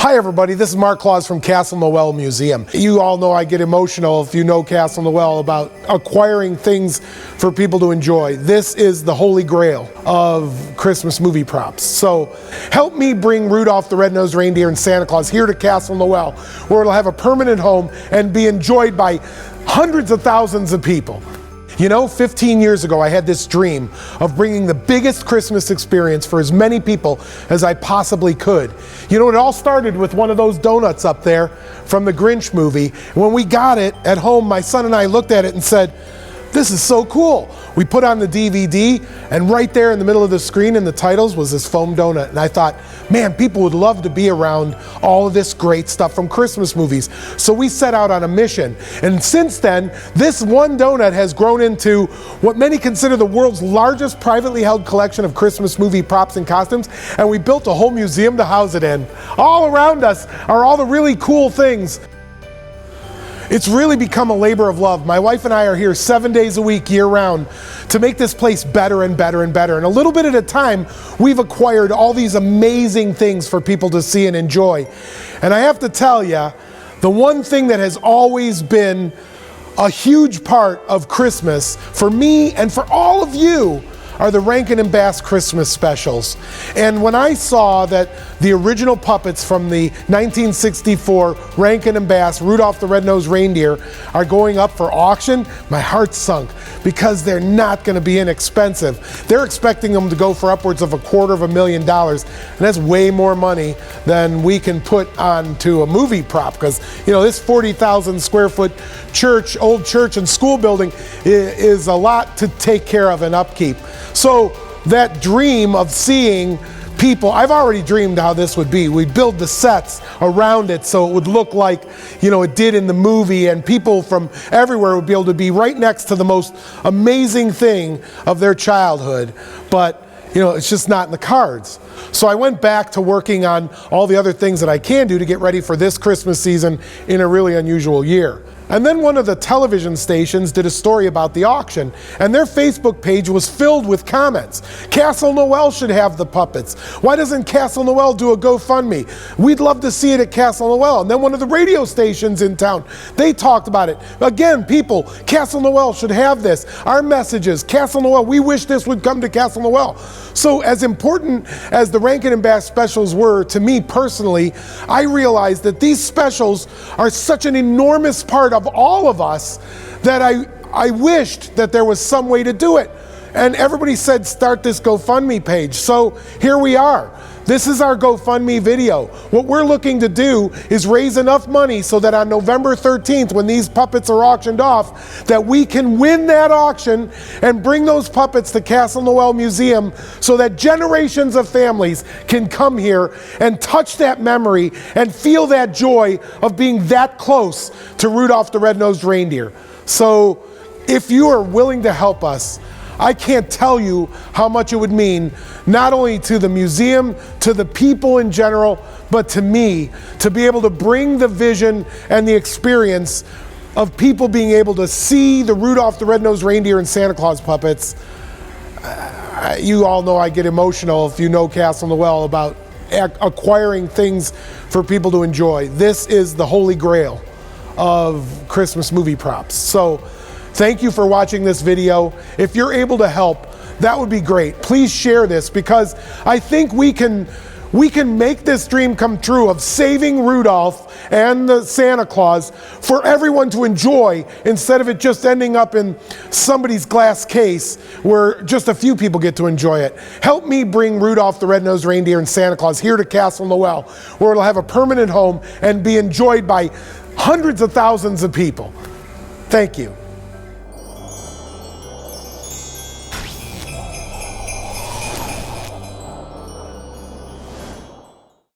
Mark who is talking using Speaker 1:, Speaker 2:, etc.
Speaker 1: Hi everybody, this is Klaus from Castle Noel Museum. You all know I get emotional if you know Castle Noel about acquiring things for people to enjoy. This is the holy grail of Christmas movie props. So help me bring Rudolph the Red-Nosed Reindeer and Santa Claus here to Castle Noel, where it'll have a permanent home and be enjoyed by hundreds of thousands of people. You know, 15 years ago, I had this dream of bringing the biggest Christmas experience for as many people as I possibly could. You know, it all started with one of those donuts up there from the Grinch movie. When we got it at home, my son and I looked at it and said, "This is so cool." We put on the DVD, and right there in the middle of the screen in the titles was this foam donut. And I thought, man, people would love to be around all of this great stuff from Christmas movies. So we set out on a mission. And since then, this one donut has grown into what many consider the world's largest privately held collection of Christmas movie props and costumes. And we built a whole museum to house it in. All around us are all the really cool things. It's really become a labor of love. My wife and I are here 7 days a week, year-round, to make this place better and better and better. And a little bit at a time, we've acquired all these amazing things for people to see and enjoy. And I have to tell you, the one thing that has always been a huge part of Christmas for me and for all of you are the Rankin and Bass Christmas specials. And when I saw that the original puppets from the 1964 Rankin and Bass Rudolph the Red-Nosed Reindeer are going up for auction, my heart sunk, because they're not going to be inexpensive. They're expecting them to go for upwards of $250,000, and that's way more money than we can put onto a movie prop, because you know, this 40,000 square foot church, old church and school building is a lot to take care of and upkeep. So that dream of seeing people, I've already dreamed how this would be. We'd build the sets around it so it would look like, you know, it did in the movie, and people from everywhere would be able to be right next to the most amazing thing of their childhood. But, you know, it's just not in the cards. So I went back to working on all the other things that I can do to get ready for this Christmas season in a really unusual year. And then one of the television stations did a story about the auction, and their Facebook page was filled with comments. Castle Noel should have the puppets. Why doesn't Castle Noel do a GoFundMe? We'd love to see it at Castle Noel. And then one of the radio stations in town, they talked about it. Again, people, Castle Noel should have this. Our messages, Castle Noel, we wish this would come to Castle Noel. So as important as the Rankin and Bass specials were to me personally, I realized that these specials are such an enormous part of all of us that I wished that there was some way to do it. And everybody said, start this GoFundMe page. So here we are. This is our GoFundMe video. What we're looking to do is raise enough money so that on November 13th, when these puppets are auctioned off, that we can win that auction and bring those puppets to Castle Noel Museum so that generations of families can come here and touch that memory and feel that joy of being that close to Rudolph the Red-Nosed Reindeer. So if you are willing to help us, I can't tell you how much it would mean, not only to the museum, to the people in general, but to me, to be able to bring the vision and the experience of people being able to see the Rudolph the Red-Nosed Reindeer and Santa Claus puppets. You all know I get emotional if you know Castle Noel about acquiring things for people to enjoy. This is the holy grail of Christmas movie props. So thank you for watching this video. If you're able to help, that would be great. Please share this, because I think we can make this dream come true of saving Rudolph and the Santa Claus for everyone to enjoy, instead of it just ending up in somebody's glass case where just a few people get to enjoy it. Help me bring Rudolph the Red-Nosed Reindeer and Santa Claus here to Castle Noel, where it'll have a permanent home and be enjoyed by hundreds of thousands of people. Thank you.